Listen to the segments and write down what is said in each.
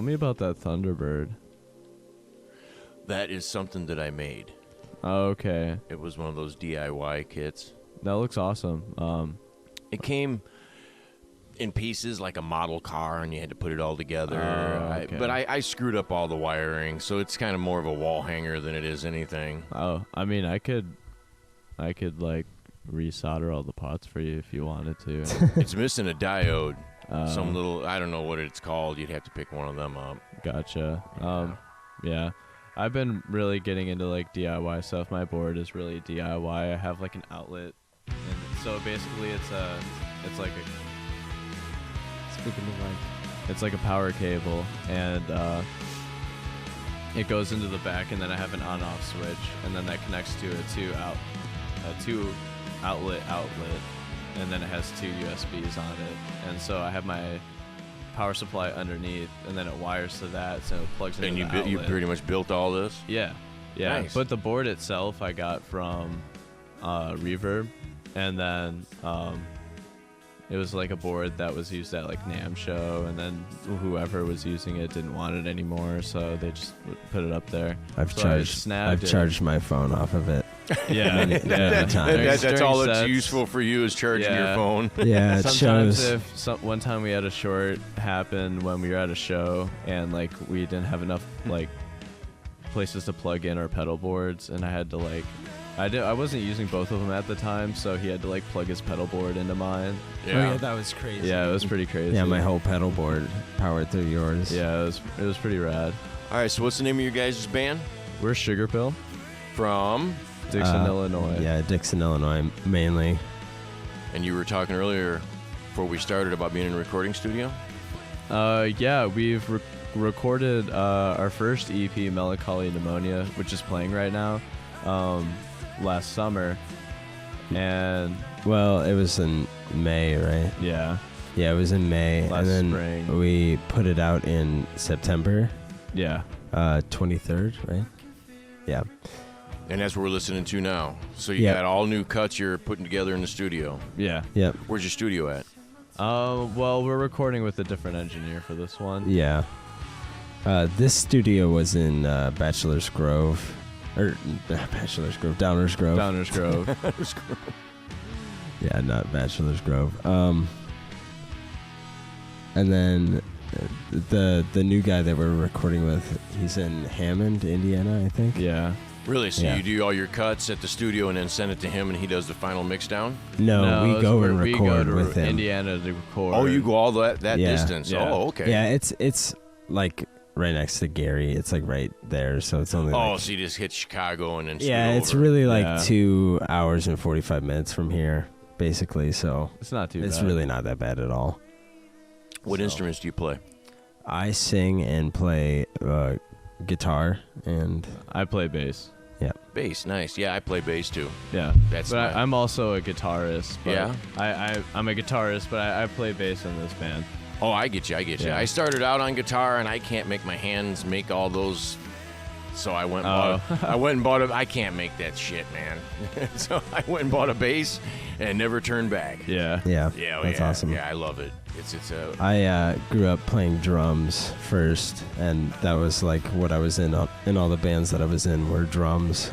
me about that Thunderbird. That is something that I made. Oh, okay. It was one of those DIY kits. That looks awesome. It came in pieces like a model car, and you had to put it all together. Okay. But I screwed up all the wiring, so it's kind of more of a wall hanger than it is anything. Oh, I mean, I could like resolder all the pots for you if you wanted to. It's missing a diode. Some little, I don't know what it's called. You'd have to pick one of them up. Gotcha. Yeah. I've been really getting into like DIY stuff. My board is really DIY. I have like an outlet, and so basically it's like a it's like a power cable, and it goes into the back, and then I have an on-off switch, and then that connects to a two outlet, and then it has two USBs on it, and so I have my power supply underneath, and then it wires to that, so it plugs into the outlet. And you pretty much built all this? Yeah. Nice. But the board itself I got from Reverb, and then it was like a board that was used at like NAMM show, and then whoever was using it didn't want it anymore, so they just put it up there. I've charged my phone off of it. Yeah, that's all that's useful for you is charging your phone. Yeah, it sometimes shows. One time we had a short happen when we were at a show, and like we didn't have enough like places to plug in our pedal boards, and I had to like I wasn't using both of them at the time, so he had to like plug his pedal board into mine. Yeah. Oh yeah, that was crazy. Yeah, it was pretty crazy. Yeah, my whole pedal board powered through yours. Yeah, it was pretty rad. All right, so what's the name of your guys' band? We're Sugarpill From Dixon, Illinois. Yeah, Dixon, Illinois, mainly. And you were talking earlier, before we started, about being in a recording studio? Yeah, we've recorded our first EP, Melancholy Pneumonia, which is playing right now, last summer. And well, it was in May, right? Yeah. Yeah, it was in May. Last and then spring. We put it out in September. Yeah. 23rd, right? Yeah. And that's what we're listening to now. So you got all new cuts you're putting together in the studio. Yeah. Yep. Where's your studio at? Well, we're recording with a different engineer for this one. Yeah. This studio was in Bachelor's Grove. Or Bachelor's Grove. Downers Grove. Downers Grove. Yeah, not Bachelor's Grove. And then the new guy that we're recording with, he's in Hammond, Indiana, I think. Yeah. Really? So you do all your cuts at the studio and then send it to him, and he does the final mix down? No, we go and record with him. Indiana to record. Oh, you go all that distance? Yeah. Oh, okay. Yeah, it's like right next to Gary. It's like right there, so it's only. Oh, so you just hit Chicago and then. Yeah, it's over. really like 2 hours and 45 minutes from here, basically. So it's not too bad. It's really not that bad at all. What instruments do you play? I sing and play guitar, and I play bass. Yeah. Bass, nice. Yeah, I play bass too. Yeah. But I'm also a guitarist. But yeah? I'm a guitarist, but I play bass in this band. Oh, I get you. Yeah. I started out on guitar, and I can't make my hands make all those. So I went and bought a. I can't make that shit, man. So I went and bought a bass, and never turned back. Yeah. Yeah. That's awesome. Yeah, I love it. I grew up playing drums first, and that was like what I was in all the bands that I was in were drums.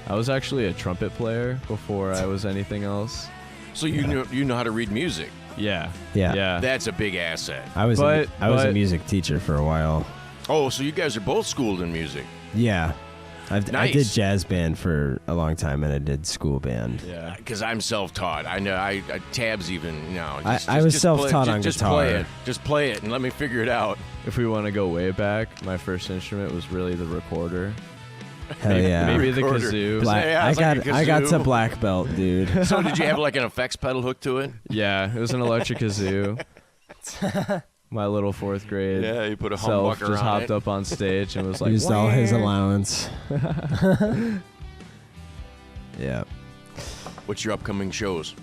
I was actually a trumpet player before I was anything else. So you know how to read music. Yeah. That's a big asset. I was a music teacher for a while. Oh, so you guys are both schooled in music. Yeah. Nice. I did jazz band for a long time, and I did school band. Yeah. Because I'm self-taught. I know. I Tabs even. I was self-taught on guitar. Just play it and let me figure it out. If we want to go way back, my first instrument was really the recorder. Hell yeah. Maybe the kazoo. I got to black belt, dude. So did you have like an effects pedal hooked to it? Yeah, it was an electric kazoo. My little fourth grade. Yeah, you put a self humbucker just on hopped it. up on stage and was like, used all his allowance. Yeah. What's your upcoming shows?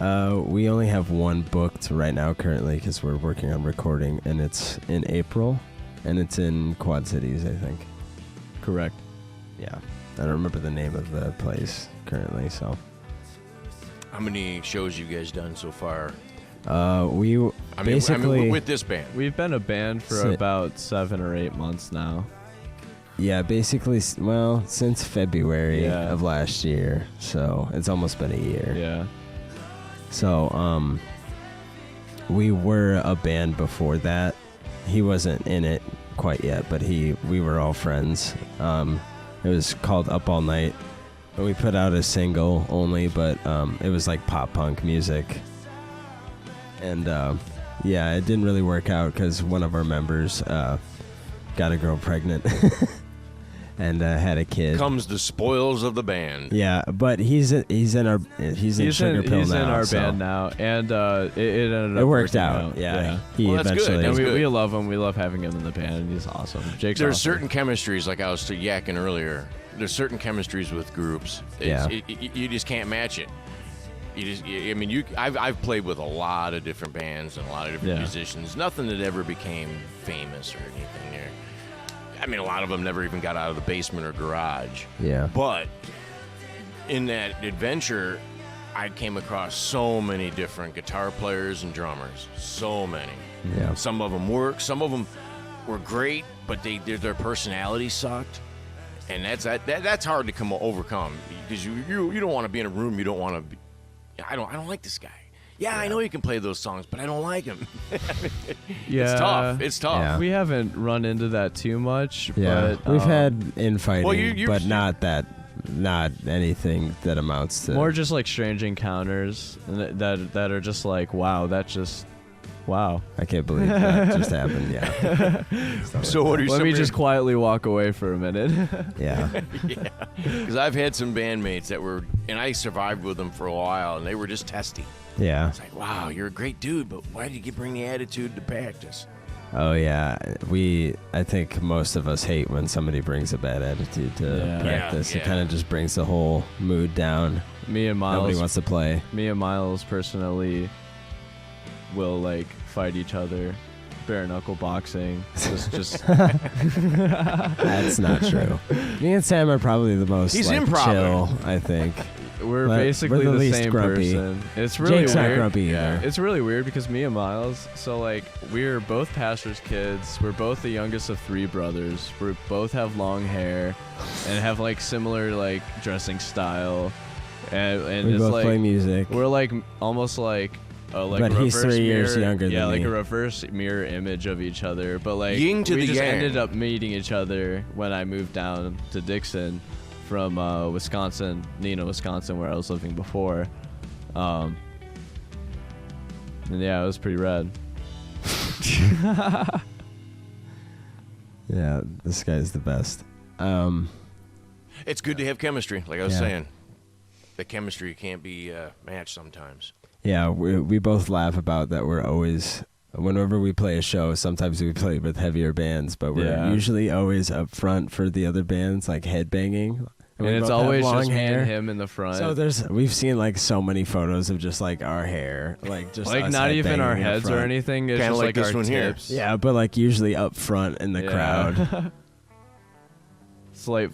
We only have one booked right now currently because we're working on recording, and it's in April, and it's in Quad Cities, I think. Correct. Yeah. I don't remember the name of the place currently, so. How many shows you guys done so far? Basically with this band. We've been a band for about 7 or 8 months now. Yeah, basically, since February of last year. So it's almost been a year. Yeah. So, we were a band before that. He wasn't in it quite yet, but we were all friends. It was called Up All Night. And we put out a single only, but it was like pop punk music. And it didn't really work out because one of our members got a girl pregnant and had a kid. Comes the spoils of the band. Yeah, but he's in Sugarpill now. He's in our band now, and it ended up worked working out. Yeah. Well, that's eventually. good. And That's we love him. We love having him in the band. He's awesome. Jake's There's awesome. certain chemistries, like I was yakking earlier. There's certain chemistries with groups. You just can't match it. I've played with a lot of different bands and a lot of different musicians. Nothing that ever became famous or anything there. I mean, a lot of them never even got out of the basement or garage. Yeah. But in that adventure, I came across so many different guitar players and drummers. So many. Yeah. Some of them worked. Some of them were great, but their personality sucked. And that's hard to overcome because you don't want to be in a room. You don't want to be. I don't like this guy. Yeah, I know you can play those songs, but I don't like him. It's tough. Yeah. We haven't run into that too much. Yeah, but, we've had infighting, but not not anything that amounts to more just like strange encounters that are just like wow. I can't believe that just happened. Yeah. So what are you? Let me just quietly walk away for a minute. Yeah. Because I've had some bandmates that were, and I survived with them for a while, and they were just testy. Yeah. It's like, wow, you're a great dude, but why did you bring the attitude to practice? Oh yeah. I think most of us hate when somebody brings a bad attitude to practice. Yeah. It kind of just brings the whole mood down. Me and Miles. Nobody wants to play. Me and Miles personally will like fight each other, bare knuckle boxing. Just That's not true. Me and Sam are probably the most chill, I think. We're basically we're the the least same grumpy. person. It's really Jake's weird. not grumpy either. It's really weird because me and Miles, so like we're both pastors' kids. We're both the youngest of 3 brothers. We both have long hair and have like similar like dressing style. And We it's both like play music. we're like almost like But a he's reverse 3 years mirror- younger yeah, than like me. a reverse mirror image of each other. But like Yin to we the just yang. ended up meeting each other when I moved down to Dixon from Wisconsin, Wisconsin, where I was living before. And yeah, it was pretty rad. Yeah, this guy's the best. It's good to have chemistry, like I was Yeah. saying. The chemistry can't be matched sometimes. Yeah, we both laugh about that. We're always, whenever we play a show, sometimes we play with heavier bands, but we're usually always up front for the other bands, like headbanging. And we it's both have always long just hair. me and him in the front. So we've seen like so many photos of just like our hair, like just like us not even our headbanging up heads or front. anything. It's Kinda just like like this our one here. tips. Yeah, but like usually up front in the crowd. Slight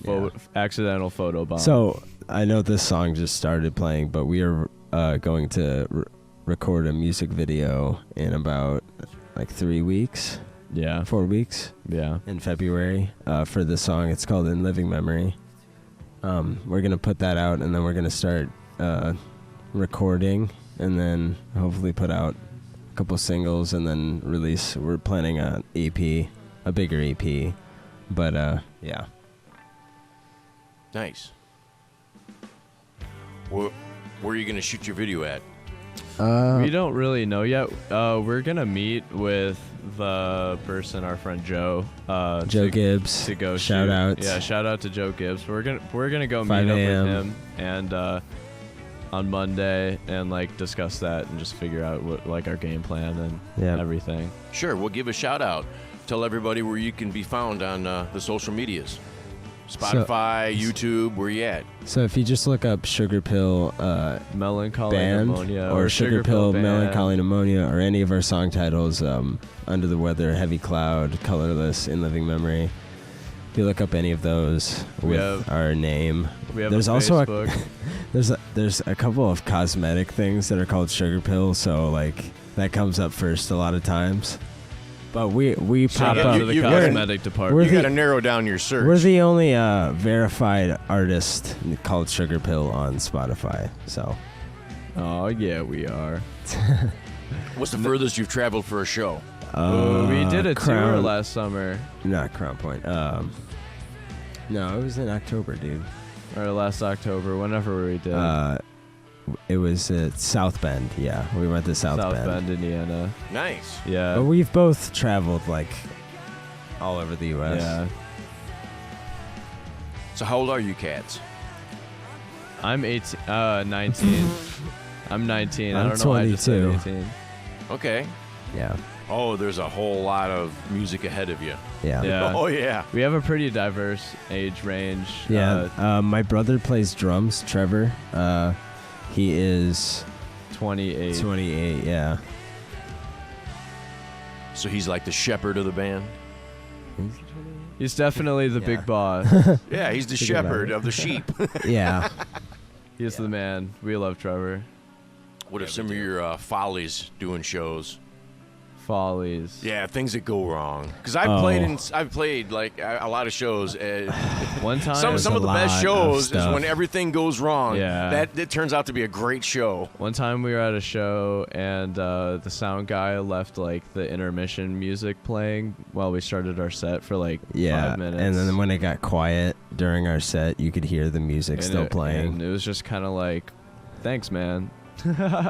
accidental photo bomb. So I know this song just started playing, but we are going to record a music video in about like 3 weeks. yeah, 4 weeks yeah. in February for this song. It's called In Living Memory. We're going to put that out, and then we're going to start recording, and then hopefully put out a couple singles, and then release. We're planning an EP, a bigger EP. But, yeah. Nice. Where are you going to shoot your video at? We don't really know yet. We're gonna meet with the person, our friend Joe. Joe Gibbs. To go shout shoot. out. Yeah, shout out to Joe Gibbs. We're gonna go 5 meet up a.m. with him and on Monday and like discuss that and just figure out what like our game plan and everything. Sure, we'll give a shout out. Tell everybody where you can be found on the social medias. Spotify, YouTube, where you at? So if you just look up Sugarpill Melancholy Band Pneumonia or Sugarpill Band. Melancholy Pneumonia or any of our song titles, Under the Weather, Heavy Cloud, Colorless, In Living Memory. If you look up any of those with our name, We have there's a also Facebook. there's a couple of cosmetic things that are called Sugarpill. So like that comes up first a lot of times. But we Shout pop out up. to the you- cosmetic department. You got to narrow down your search. We're the only verified artist called Sugarpill on Spotify. So Oh yeah, we are. What's the furthest you've traveled for a show? We did a tour Crown- last summer, Not Crown Point. No, it was in October, dude. or last October, whenever we did. It was at South Bend. Yeah, we went to South Bend. Indiana. Nice. Yeah. But we've both traveled like all over the U.S. Yeah. So how old are you cats? I'm 19. I'm 19. I I'm don't know why I just said 22. 18. Okay. Yeah. Oh, there's a whole lot of music ahead of you. Yeah. Yeah. Oh, yeah. We have a pretty diverse age range. Yeah. My brother plays drums, Trevor. He is 28. 28. Yeah. So he's like the shepherd of the band? He's definitely the Yeah. big boss. Yeah, he's the Think about shepherd it. of the sheep. Yeah. He's the man. We love Trevor. What are some of your follies doing shows? Follies. Yeah, things that go wrong. Because Oh. I've played like a lot of shows. One time. Some of a the best lot of shows is stuff. when everything goes wrong. Yeah. That turns out to be a great show. One time we were at a show and the sound guy left like the intermission music playing while we started our set for like Yeah. 5 minutes. And then when it got quiet during our set, you could hear the music And still playing. And it was just kind of like, thanks, man.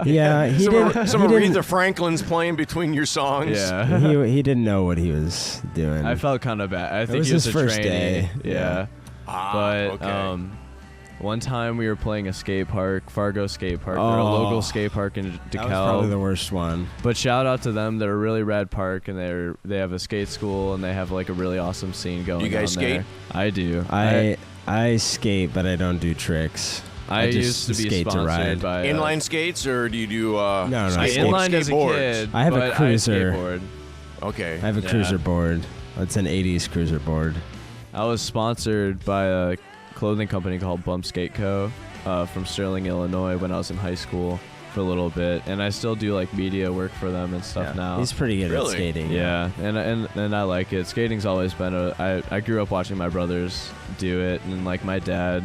Yeah. He Some didn't. of he didn't- Aretha Franklin's playing between your songs. Yeah. he didn't know what he was doing. I felt kind of bad. I think was he was his a first trainee. day. Yeah. Yeah. But okay. one time we were playing a skate park, Fargo Skate Park. They're a Oh. local skate park in that was probably the DeKalb. worst one. But shout out to them. They're a really rad park, and they have a skate school, and they have like a really awesome scene going. You guys on there. skate? I do. I skate, but I don't do tricks. I just used to be skate to sponsored ride. by Inline skates, or do you do no, I skateboard. inlined as a skateboards? kid. I have a but cruiser. skateboard. Okay. I have a Yeah. cruiser board. It's an 80s cruiser board. I was sponsored by a clothing company called Bump Skate Co. From Sterling, Illinois, when I was in high school for a little bit, and I still do like media work for them and stuff now. He's pretty good Really? at skating. Yeah, and I like it. Skating's always been I grew up watching my brothers do it, and like my dad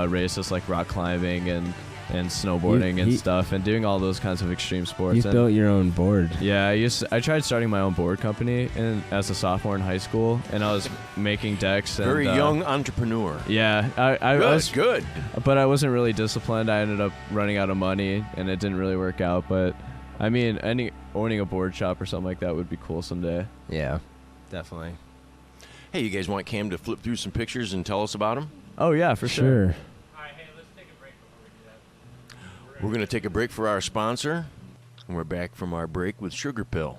raised us like rock climbing and snowboarding and He- stuff, and doing all those kinds of extreme sports. You've And built your own board. yeah, I tried starting my own board company as a sophomore in high school, and I was making decks. And, Very young entrepreneur. Yeah, I Good, was good. but I wasn't really disciplined. I ended up running out of money, and it didn't really work out. But I mean, owning a board shop or something like that would be cool someday. Yeah, definitely. Hey, you guys want Cam to flip through some pictures and tell us about them? Oh yeah, for sure. We're going to take a break for our sponsor, and we're back from our break with Sugarpill.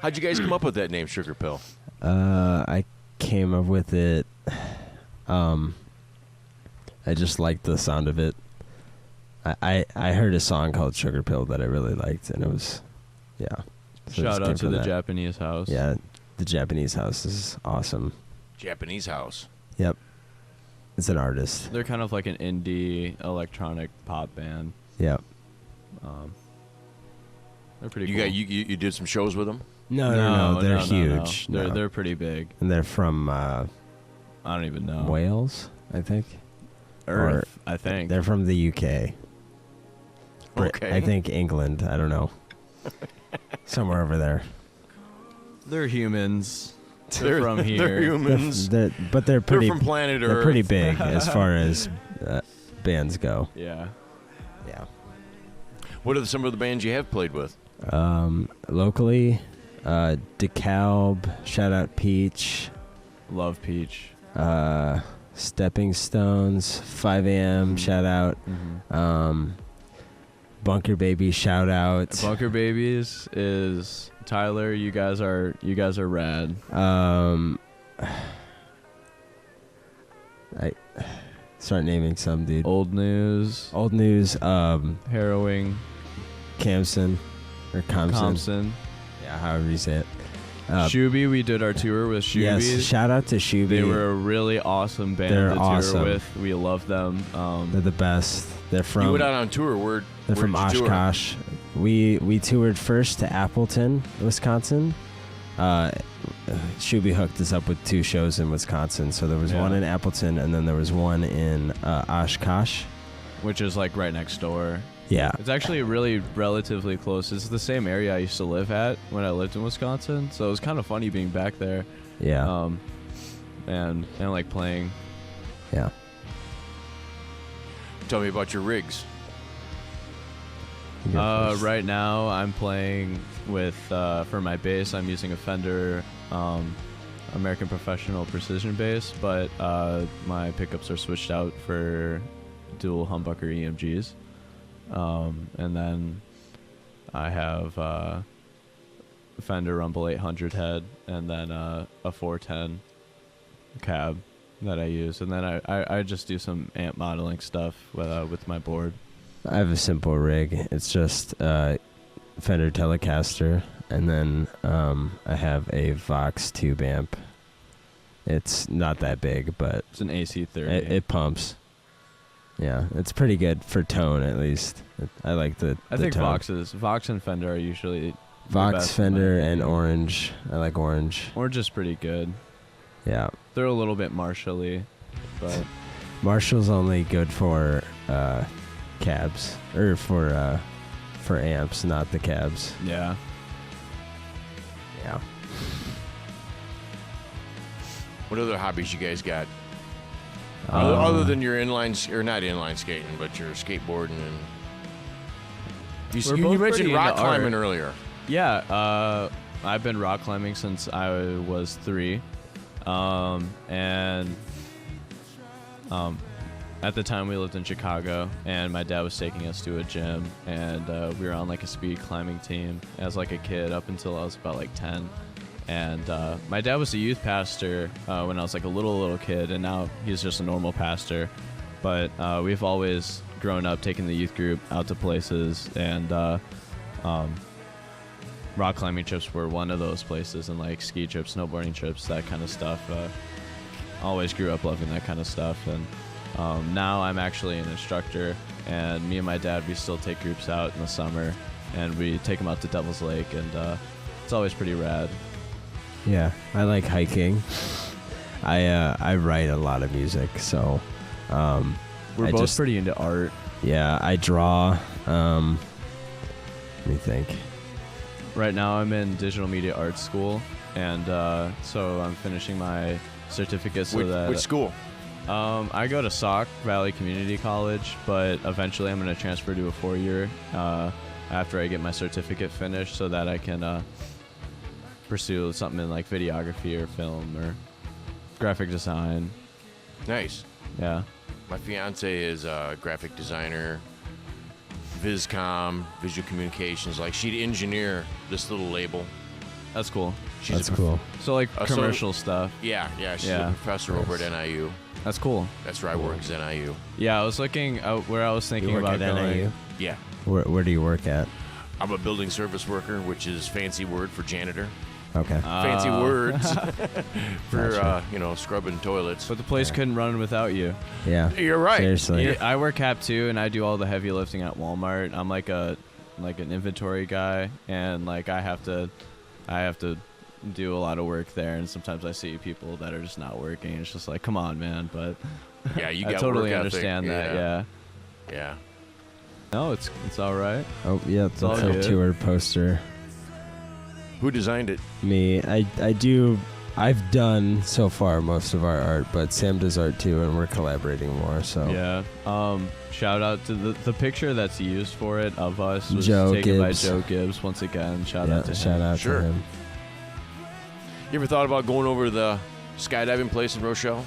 How'd you guys come up with that name, Sugarpill? I came up with it. I just liked the sound of it. I heard a song called Sugarpill that I really liked, and it was, yeah. So it just Shout came out to from the that. Japanese house. Yeah, the Japanese house is awesome. Japanese house. Yep. It's an artist. They're kind of like an indie electronic pop band. Yep. They're pretty You cool. got you did some shows with them? No, they're no. huge. No. They're pretty big. And they're from I don't even know. Wales, I think. Earth, I think. They're from the UK. Okay. I think England. I don't know. Somewhere over there. They're humans. They're from here. They're humans. But they're pretty. They're from planet Earth. They're pretty big as far as bands go. Yeah. Yeah. What are some of the bands you have played with? Locally, DeKalb. Shout out Peach. Love Peach. Stepping Stones. 5 a.m. Shout out. Bunker Baby. Shout out. Bunker Babies is Tyler. You guys are rad. I start naming some, dude. Old News. Old News. Harrowing. Kamson or Compson. Thompson. Yeah, however you say it. Shuby, we did our tour with Shuby. Yes, shout out to Shuby. They were a really awesome band They're to tour awesome. with. We love them. They're the best. They're from. You went out on tour. They're from where'd you tour? Oshkosh. We toured first to Appleton, Wisconsin. Shuby hooked us up with 2 shows in Wisconsin. So there was one in Appleton, and then there was one in Oshkosh, which is like right next door. Yeah. It's actually really relatively close. It's the same area I used to live at when I lived in Wisconsin. So it was kind of funny being back there. Yeah. And like playing. Yeah. Tell me about your rigs. You go first. Right now I'm playing with for my bass I'm using a Fender American Professional Precision bass, but my pickups are switched out for dual humbucker EMGs. And then I have Fender Rumble 800 head, and then a 410 cab that I use, and then I just do some amp modeling stuff with my board. I have a simple rig. It's just Fender Telecaster, and then I have a Vox tube amp. It's not that big, but It's an AC30. it pumps. Yeah, it's pretty good for tone, at least. I like the I think tone. Vox and Fender are usually the Vox, best in my Fender, opinion. and Orange. I like Orange. Orange is pretty good. Yeah. They're a little bit Marshall-y, but Marshall's only good for cabs, or for amps, not the cabs. yeah. Yeah. What other hobbies you guys got? Other than your or not inline skating, but your skateboarding and. We're You both mentioned pretty rock into climbing art. earlier. Yeah, I've been rock climbing since I was 3. And at the time we lived in Chicago, and my dad was taking us to a gym, and we were on like a speed climbing team as like a kid up until I was about like 10. And my dad was a youth pastor when I was like a little kid, and now he's just a normal pastor. But we've always grown up taking the youth group out to places, and rock climbing trips were one of those places, and like ski trips, snowboarding trips, that kind of stuff. Always grew up loving that kind of stuff, and now I'm actually an instructor, and me and my dad, we still take groups out in the summer, and we take them out to Devil's Lake, and it's always pretty rad. Yeah, I like hiking. I write a lot of music, so We're both pretty into art. Yeah, I draw. Let me think. Right now I'm in digital media arts school, and so I'm finishing my certificate so that... Which school? I go to Sauk Valley Community College, but eventually I'm going to transfer to a 4-year after I get my certificate finished, so that I can pursue something in like videography or film or graphic design. Nice. Yeah. My fiance is a graphic designer, VisCom, visual communications. Like, she'd engineer this little label. That's cool. She's That's cool. So like so- commercial stuff. Yeah, she's Yeah. a professor over at Nice. NIU. That's cool. That's where I work, is NIU. Yeah, I was looking where I was thinking You work about at going. NIU? Yeah. Where do you work at? I'm a building service worker, which is fancy word for janitor. Okay. Fancy words for, Gotcha. scrubbing toilets. But the place couldn't run without you. Yeah. You're right. Seriously. Yeah, I work Cap too, and I do all the heavy lifting at Walmart. I'm like an inventory guy, and like I have to do a lot of work there. And sometimes I see people that are just not working. It's just like, come on, man. But Yeah, you I got totally work ethic. understand that. Yeah. Yeah. No, it's all right. Oh, yeah, that's all a good. tour poster. Who designed it? Me. I've done so far most of our art, but Sam does art too, and we're collaborating more. So Yeah. Shout out to the picture that's used for it of us was Joe taken Gibbs. by Joe Gibbs once again. Shout out to him. Sure. to him. You ever thought about going over to the skydiving place in Rochelle?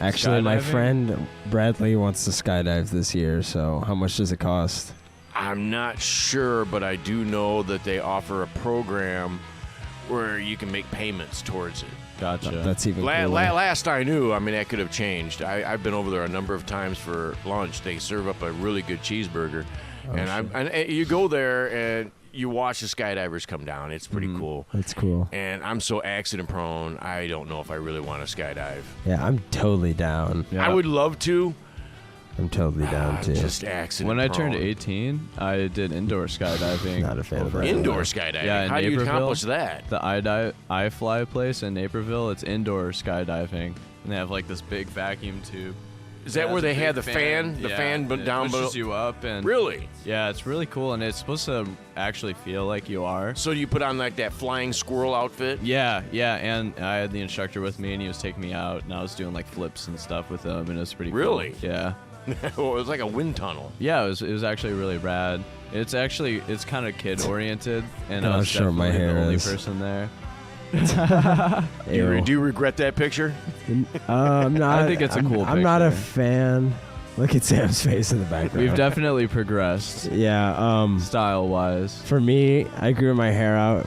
Actually, my Skydiving? friend Bradley wants to skydive this year. So how much does it cost? I'm not sure, but I do know that they offer a program where you can make payments towards it. Gotcha. That's even cooler. Last I knew, I mean, that could have changed. I've been over there a number of times for lunch. They serve up a really good cheeseburger, Oh, and you go there and you watch the skydivers come down. It's pretty cool. It's cool. And I'm so accident prone. I don't know if I really want to skydive. Yeah, I'm totally down. Yeah. I would love to. I'm totally down too. Just accident When I prone. turned 18, I did indoor skydiving. Not a fan of over that. at Indoor skydiving. Yeah, in How do you Naperville. accomplish that? The I Fly place in Naperville. It's indoor skydiving, and they have like this big vacuum tube. Is that Yeah, where it's a they have big the fan? The yeah, fan it down below. pushes you up, and Really? yeah, it's really cool, and it's supposed to actually feel like you are. So you put on like that flying squirrel outfit? Yeah, and I had the instructor with me, and he was taking me out, and I was doing like flips and stuff with him, and it was pretty cool. Really? Yeah. Oh, it was like a wind tunnel. Yeah, it was actually really rad. It's kind of kid oriented, and I How was short my definitely hair the only is. person there. Ew. Do you regret that picture? I'm not. I think it's a cool I'm not a picture. fan. Look at Sam's face in the background. We've definitely progressed Yeah. style wise. For me, I grew my hair out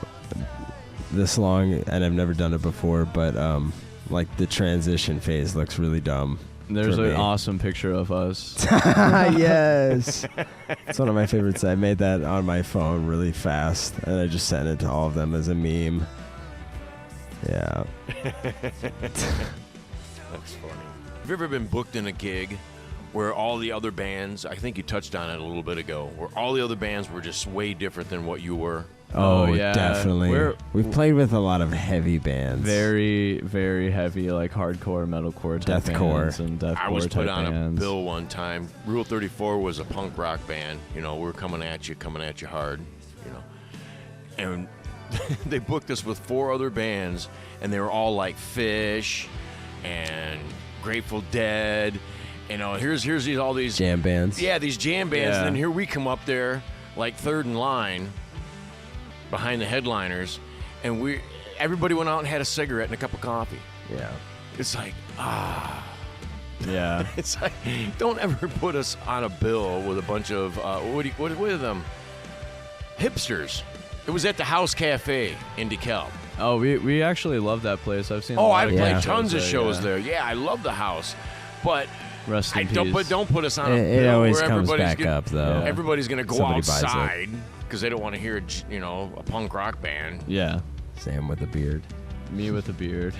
this long, and I've never done it before. But like the transition phase looks really dumb. There's for an me. awesome picture of us. Yes, it's one of my favorites. I made that on my phone really fast, and I just sent it to all of them as a meme. Yeah. That's funny. Have you ever been booked in a gig where all the other bands, I think you touched on it a little bit ago, where all the other bands were just way different than what you were? Oh, yeah. definitely. We've played with a lot of heavy bands. Very, very heavy, like hardcore, metalcore, type Deathcore. bands and deathcore I was type put on bands. a bill one time. Rule 34 was a punk rock band. You know, we're coming at you hard, you know. And they booked us with 4 other bands, and they were all like Fish and Grateful Dead. You know, here's all these Jam bands. Yeah, these jam bands, Yeah. and then here we come up there like third in line behind the headliners, and everybody went out and had a cigarette and a cup of coffee. Yeah. It's like, Yeah. it's like, don't ever put us on a bill with a bunch of what are them? Hipsters. It was at the House Cafe in DeKalb. Oh, we actually love that place. I've seen. A Oh, lot I've of played great tons of shows yeah. there. Yeah, I love the House, but Rest in don't peace. put us on a It bill always where comes everybody's back up, though. Yeah. Everybody's gonna go Somebody buys it. outside because they don't want to hear, a punk rock band. Yeah. Sam with a beard. Me with a beard.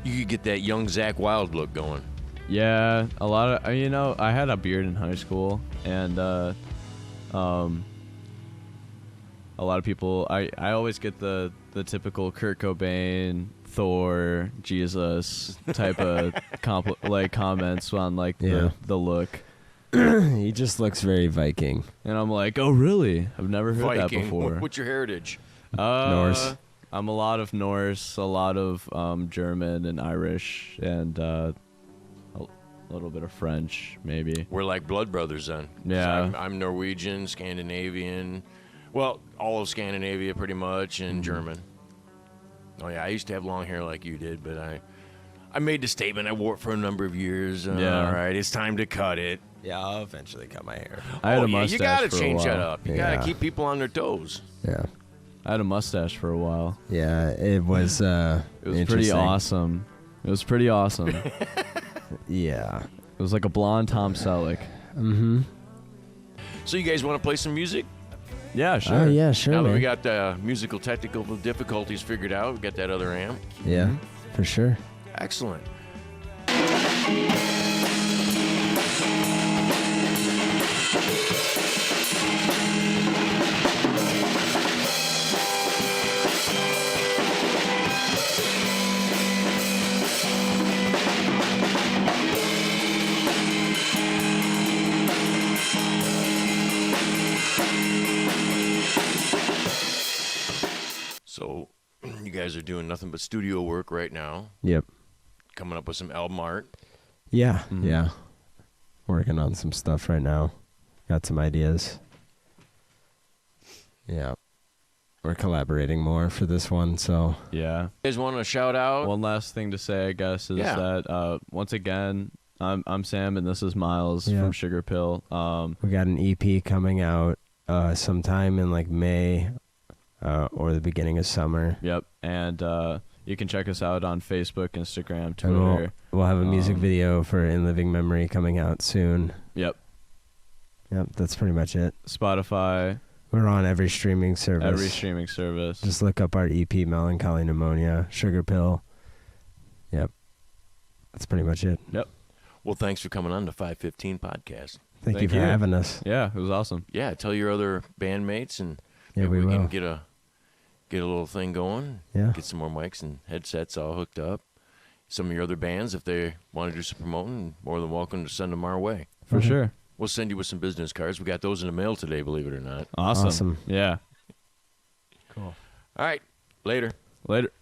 You could get that young Zach Wilde look going. Yeah, a lot of I had a beard in high school, and a lot of people. I always get the typical Kurt Cobain, Thor, Jesus type of comments on like Yeah. the look, He just looks very Viking. and I'm like, oh really? I've never heard that Viking. before. What's your heritage? Norse. I'm a lot of Norse, a lot of German and Irish, and a little bit of French, maybe. We're like blood brothers then. Yeah. So I'm Norwegian, Scandinavian. Well, all of Scandinavia pretty much, and German. Oh yeah, I used to have long hair like you did, but I made the statement. I wore it for a number of years. Yeah. All right, it's time to cut it. Yeah, I'll eventually cut my hair. I had a yeah, mustache you gotta for a change that while. up. You Yeah. gotta keep people on their toes. Yeah. I had a mustache for a while. Yeah, it was It was pretty interesting. awesome. It was pretty awesome. It Yeah. was like a blonde Tom Selleck. Mm-hmm. So you guys want to play some music? Yeah, sure. Oh, yeah, sure, Now that man. we got the musical technical difficulties figured out, we got that other amp. Yeah, for sure. Excellent. So you guys are doing nothing but studio work right now, Yep. coming up with some album art. Yeah, Mhm. yeah. Working on some stuff right now. Got some ideas. Yeah. We're collaborating more for this one, so Yeah. You guys want to shout out? One last thing to say, I guess, is Yeah. that once again, I'm Sam and this is Miles Yeah. from Sugarpill. we got an EP coming out sometime in like May or the beginning of summer. Yep. And you can check us out on Facebook, Instagram, And Twitter. we'll have a music video for In Living Memory coming out soon. Yep. Yep, that's pretty much it. Spotify, We're on every streaming service. every streaming service. Just look up our EP, Melancholy Pneumonia, Sugarpill. Yep. That's pretty much it. Yep. Well, thanks for coming on the 515 podcast. Thank you Thank for you. having us. Yeah, it was awesome. Yeah, tell your other bandmates, and Yeah, maybe we we will. can get a little thing going. Yeah. Get some more mics and headsets all hooked up. Some of your other bands, if they want to do some promoting, more than welcome to send them our way. For sure. We'll send you with some business cards. We got those in the mail today, believe it or not. Awesome. Awesome. Yeah. Cool. All right, later. Later.